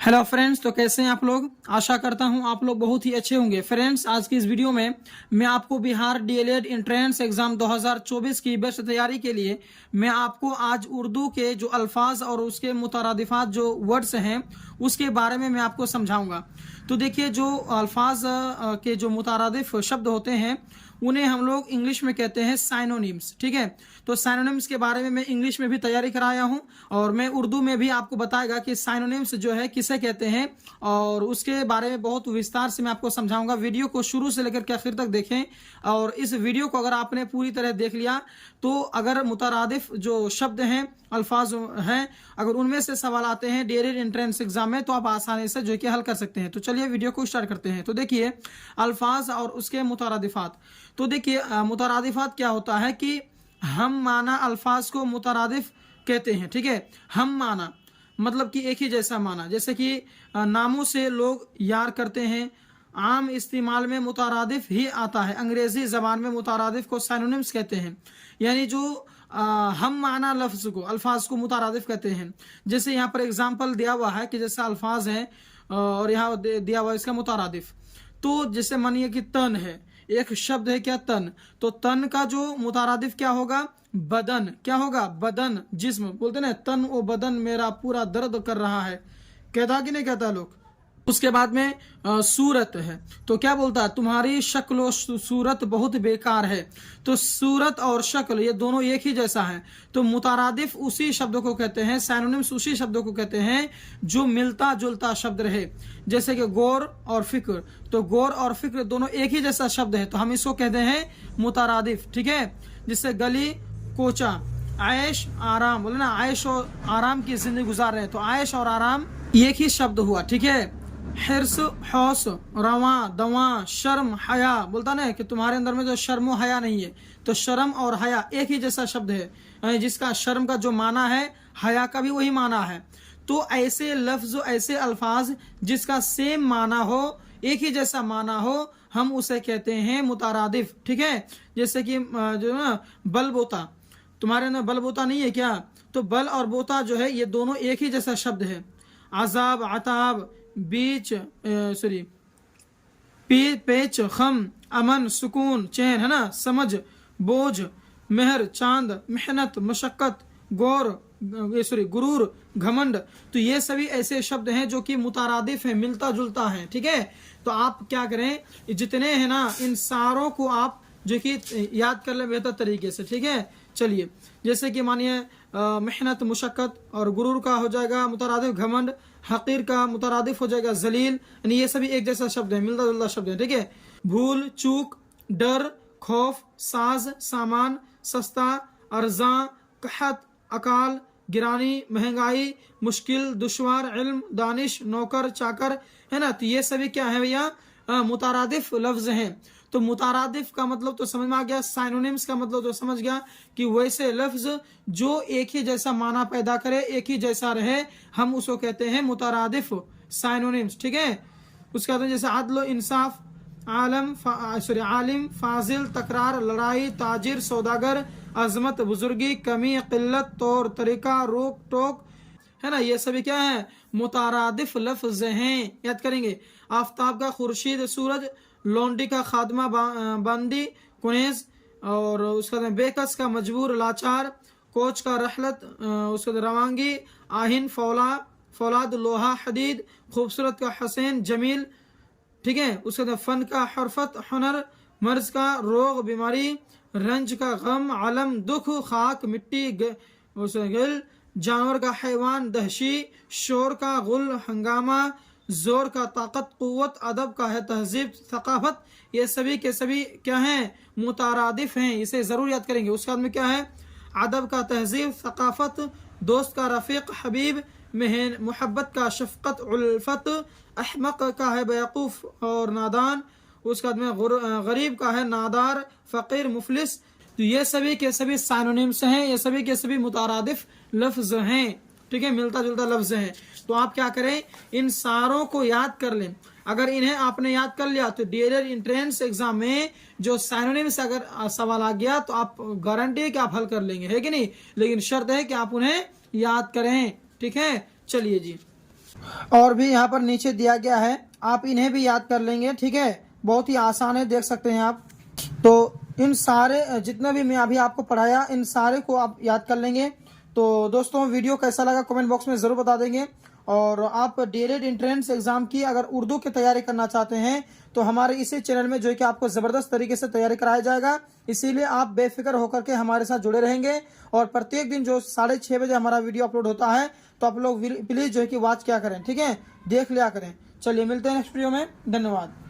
Hello friends, तो कैसे हैं आप लोग। आशा करता हूं आप लोग बहुत ही अच्छे होंगे। फ्रेंड्स, आज की इस वीडियो में मैं आपको बिहार डीएलएड एंट्रेंस एग्जाम 2024 की बेस्ट तैयारी के लिए मैं आपको आज उर्दू के जो अल्फाज और उसके मुतरादिफात जो वर्ड्स हैं उसके बारे में मैं आपको समझाऊंगा। तो देखिए, जो अल्फाज के जो मुतरादिफ शब्द होते हैं उन्हें हम लोग इंग्लिश में कहते हैं साइनोनिम्स। ठीक है, तो साइनोनिम्स के बारे में मैं इंग्लिश में भी तैयारी कराया हूं और मैं उर्दू में भी आपको बताएगा कि साइनोनिम्स जो है किसे कहते हैं और उसके बारे में बहुत विस्तार से मैं आपको समझाऊंगा। वीडियो को शुरू से लेकर के आखिर तक देखें और इस वीडियो को अगर आपने पूरी तरह देख लिया तो अगर मुतरादिफ जो शब्द हैं, अल्फाज हैं, अगर उनमें से सवाल आते हैं डीएलएड एंट्रेंस एग्जाम में तो आप आसानी से जो कि हल कर सकते हैं। तो चलिए वीडियो को स्टार्ट करते हैं। तो देखिए, अल्फाज और उसके मुतरादिफात। तो देखिए, मुतरादिफात क्या होता है कि हम माना अल्फाज को मुतरादिफ कहते हैं। ठीक है, हम माना मतलब कि एक ही जैसा माना, जैसे कि नामों से लोग यार करते हैं, आम इस्तेमाल में मुतरादिफ ही आता है। अंग्रेजी जबान में मुतरादिफ को साइनोनिम्स कहते हैं, यानी जो हम माना लफ्ज को, अल्फाज को मुतरादिफ कहते हैं। जैसे यहाँ पर एग्जाम्पल दिया हुआ है कि जैसा अल्फाज है और यहाँ दिया हुआ है इसका मुतरादिफ। तो जैसे मानिए कि तन है, एक शब्द है क्या, तन। तो तन का जो मुतरादिफ क्या होगा, बदन। क्या होगा, बदन, जिस्म। बोलते ना, तन ओ बदन मेरा पूरा दर्द कर रहा है, कहता कि नहीं कहता लोग। उसके बाद में सूरत है, तो क्या बोलता है, तुम्हारी शक्ल और सूरत बहुत बेकार है। तो सूरत और शक्ल ये दोनों एक ही जैसा है। तो मुतरादिफ उसी शब्द को कहते हैं, साइनोनिम्स उसी शब्द को कहते हैं जो मिलता जुलता शब्द रहे। जैसे कि गौर और फिक्र, तो गौर और फिक्र दोनों एक ही जैसा शब्द है, तो हम इसको कहते हैं मुतरादिफ। ठीक है, जिससे गली कोचा, आयश आराम, बोले ना आयश और आराम की जिंदगी गुजार रहे हैं, तो आयश और आराम एक ही शब्द हुआ। ठीक है, हिर्स, हौस, रवा, दवा, शर्म, हया, बोलता ना कि तुम्हारे अंदर में जो शर्म हया नहीं है, तो शर्म और हया एक ही जैसा शब्द है, जिसका शर्म का जो माना है हया का भी वही माना है। तो ऐसे लफ्ज, ऐसे अल्फाज जिसका सेम माना हो, एक ही जैसा माना हो, हम उसे कहते हैं मुतरादिफ। ठीक है, जैसे कि जो ना बल बोता, तुम्हारे अंदर बल बोता नहीं है क्या, तो बल और बोता जो है ये दोनों एक ही जैसा शब्द है। अजाब, अताब, बीच पेच, खम, अमन, सुकून, चैन, है ना, समझ, बोझ, मेहर, चांद, मेहनत, मशक्कत, गौर, गुरूर, घमंड। तो ये सभी ऐसे शब्द हैं जो कि मुतरादिफ हैं, मिलता जुलता है। ठीक है, तो आप क्या करें, जितने हैं ना इन सारों को आप जो कि याद कर ले बेहतर तरीके से। ठीक है, चलिए, जैसे कि मानिए मेहनत, मुशक्कत, और गुरूर का हो जाएगा मुतरादिफ घमंड, हकीर का मुतरादिफ हो जाएगा जलील, यानी ये सभी एक जैसा शब्द है, मिलता जुलता शब्द है। ठीक है, भूल, चूक, डर, खौफ, साज, सामान, सस्ता, अर्जा, कहत, अकाल, गिरानी, महंगाई, मुश्किल, दुश्वार, इल्म, दानिश, नौकर, चाकर, है ना। तो ये सभी क्या है भैया, मुतरादिफ लफ्ज हैं। तो मुतरादिफ का मतलब तो समझ में आ गया, साइनोनिम्स का मतलब तो समझ गया कि वैसे लफ्ज जो एक ही जैसा माना पैदा करे, एक ही जैसा रहे, हम उसको कहते हैं मुतरादिफ, साइनोनिम्स। ठीक है, उसके बाद जैसे आदल, इंसाफ, आलिम, फाजिल, तकरार, लड़ाई, ताजिर, सौदागर, अजमत, बुजुर्गी, कमी, किल्लत, तौर तरीका, रोक टोक, है ना। ये सभी क्या है, मुतरादिफ लफ्ज हैं। याद करेंगे, आफ्ताब का खुर्शीद, सूरज, लौंडी का खादमा, बंदी, कुनेज, और उसका बेकस का मजबूर, लाचार, कोच का रहलत, उसका रवांगी, आहिन, फौलाद, लोहा, हदीद, खूबसूरत का हसैन, जमील। ठीक है, उसके बाद फन का हरफत, हुनर, मर्ज का रोग, बीमारी, रंज का गम, आलम, दुख, खाक, मिट्टी, गिल, जानवर का हैवान, दहशी, शोर का गुल, हंगामा, जोर का ताकत, कुव्वत, अदब का है तहजीब, सकाफत। ये सभी के सभी क्या हैं, मुतरादिफ हैं, इसे जरूर याद करेंगे। उसके बाद में क्या है, अदब का तहजीब, सकाफत, दोस्त का रफीक, हबीब, मोहब्बत का शफकत, उल्फत, अहमक का है बेवकूफ और नादान, उसके बाद में गरीब का है नादार, फकीर, मुफलिस। तो ये सभी के सभी साइनोनिम्स हैं, ये सभी के सभी मुतरादिफ लफ्ज हैं। ठीक है, मिलता जुलता लफ्ज है। तो आप क्या करें, इन सारों को याद कर लें। अगर इन्हें आपने याद कर लिया तो डीएलएड एंट्रेंस एग्जाम में जो साइनोनिम्स अगर सवाल आ गया तो आप गारंटी है कि आप हल कर लेंगे, है कि नहीं। लेकिन शर्त है कि आप उन्हें याद करें। ठीक है, चलिए जी। और भी यहाँ पर नीचे दिया गया है, आप इन्हें भी याद कर लेंगे। ठीक है, बहुत ही आसान है, देख सकते हैं आप। तो इन सारे जितने भी मैं अभी आपको पढ़ाया, इन सारे को आप याद कर लेंगे। तो दोस्तों, वीडियो कैसा लगा कमेंट बॉक्स में ज़रूर बता देंगे। और आप डीएलएड एंट्रेंस एग्जाम की अगर उर्दू की तैयारी करना चाहते हैं तो हमारे इसी चैनल में जो है कि आपको ज़बरदस्त तरीके से तैयारी कराया जाएगा। इसीलिए आप बेफिक्र होकर के हमारे साथ जुड़े रहेंगे। और प्रत्येक दिन जो 6:30 बजे हमारा वीडियो अपलोड होता है, तो आप लोग प्लीज़ जो है कि वॉच क्या करें, ठीक है, देख लिया करें। चलिए मिलते हैं नेक्स्ट वीडियो में, धन्यवाद।